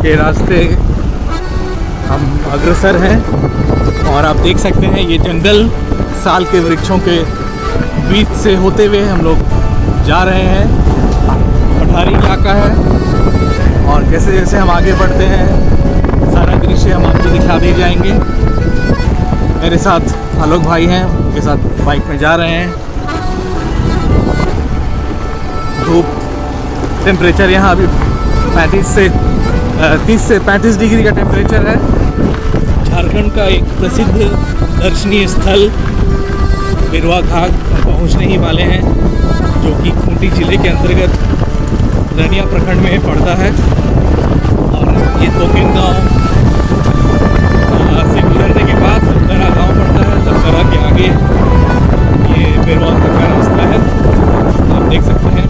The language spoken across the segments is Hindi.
के रास्ते हम अग्रसर हैं और आप देख सकते हैं ये जंगल साल के वृक्षों के बीच से होते हुए हम लोग जा रहे हैं। पठारी इलाका है और जैसे जैसे हम आगे बढ़ते हैं सारा दृश्य हम आपको दिखा दिए जाएंगे। मेरे साथ आलोक भाई हैं, उनके साथ बाइक में जा रहे हैं। धूप टेम्परेचर यहाँ अभी 30 से 35 डिग्री का टेम्परेचर है। झारखंड का एक प्रसिद्ध दर्शनीय स्थल बिरवा घाट पहुँचने ही वाले हैं, जो कि खूंटी जिले के अंतर्गत रनिया प्रखंड में पड़ता है। और ये तोकिन गाँव से गुजरने के बाद सबकरा गाँव पड़ता है। सबकरा के आगे ये बिरवा तक का रास्ता है, आप देख सकते हैं।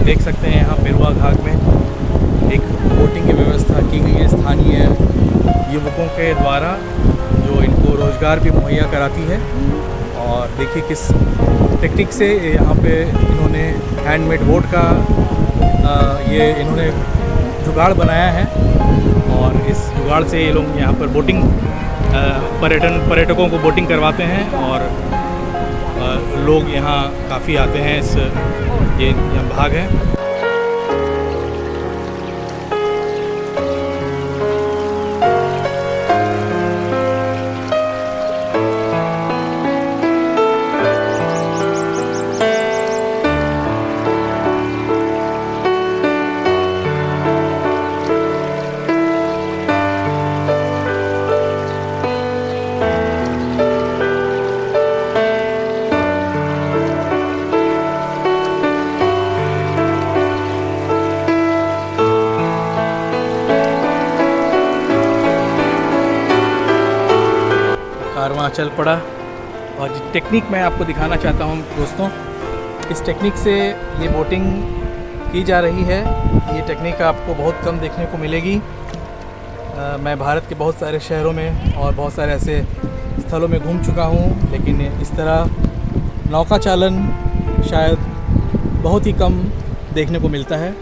देख सकते हैं यहाँ बिरवा घाट में एक बोटिंग की व्यवस्था की गई है स्थानीय युवकों के द्वारा, जो इनको रोज़गार भी मुहैया कराती है। और देखिए किस टेक्निक से यहाँ पे इन्होंने हैंडमेड बोट का ये इन्होंने जुगाड़ बनाया है। और इस जुगाड़ से ये लोग यहाँ पर बोटिंग पर्यटकों को बोटिंग करवाते हैं और लोग यहाँ काफ़ी आते हैं। इस ये यहाँ भाग है। कारवां चल पड़ा। और जो टेक्निक मैं आपको दिखाना चाहता हूँ दोस्तों, इस टेक्निक से ये बोटिंग की जा रही है। ये टेक्निक आपको बहुत कम देखने को मिलेगी। मैं भारत के बहुत सारे शहरों में और बहुत सारे ऐसे स्थलों में घूम चुका हूँ, लेकिन इस तरह नौका चालन शायद बहुत ही कम देखने को मिलता है।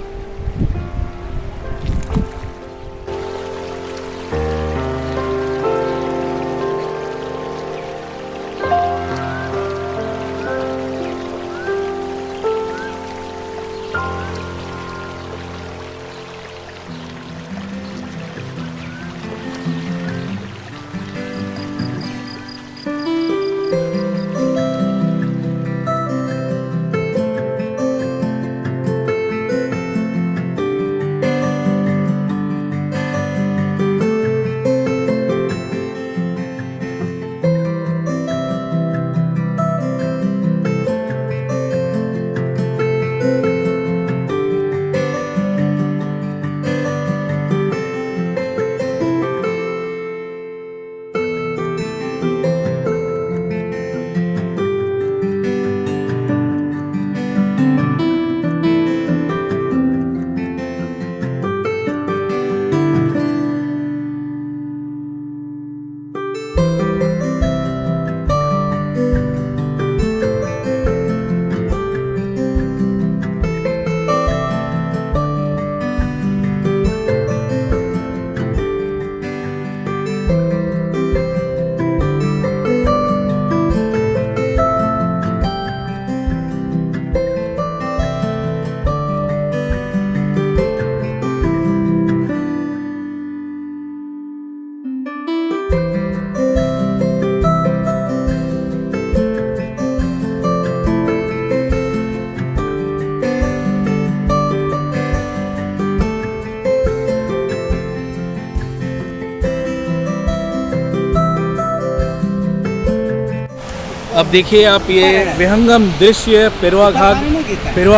अब देखिए आप ये विहंगम दृश्य पेरवा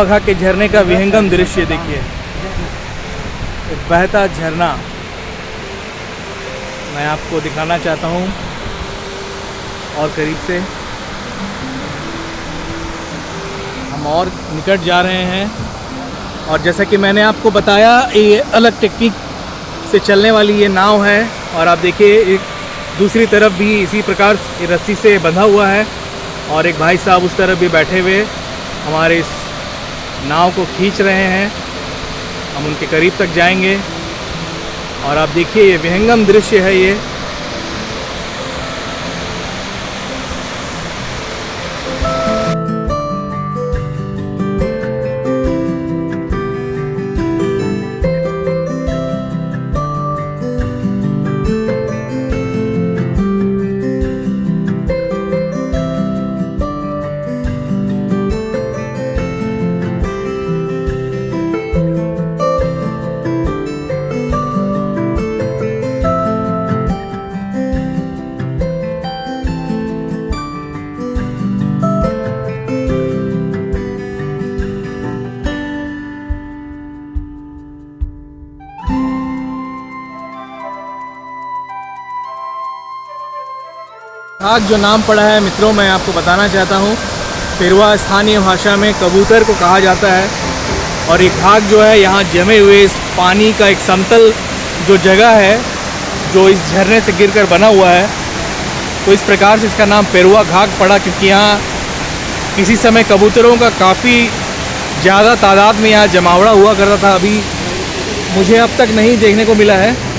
घाट के झरने का विहंगम दृश्य देखिए, बहता झरना मैं आपको दिखाना चाहता हूँ और करीब से। हम और निकट जा रहे हैं और जैसा कि मैंने आपको बताया ये अलग टेक्निक से चलने वाली ये नाव है, और आप देखिए एक दूसरी तरफ भी इसी प्रकार ये रस्सी से बंधा हुआ है और एक भाई साहब उस तरफ भी बैठे हुए हमारे इस नाव को खींच रहे हैं। हम उनके करीब तक जाएंगे और आप देखिए ये विहंगम दृश्य है ये। घाघ जो नाम पड़ा है मित्रों, मैं आपको बताना चाहता हूँ, पेरवा स्थानीय भाषा में कबूतर को कहा जाता है। और ये घाघ जो है यहाँ जमे हुए इस पानी का एक समतल जो जगह है जो इस झरने से गिरकर बना हुआ है, तो इस प्रकार से इसका नाम पेरवा घाघ पड़ा, क्योंकि यहाँ किसी समय कबूतरों का काफ़ी ज़्यादा तादाद में यहाँ जमावड़ा हुआ करता था। अभी मुझे अब तक नहीं देखने को मिला है।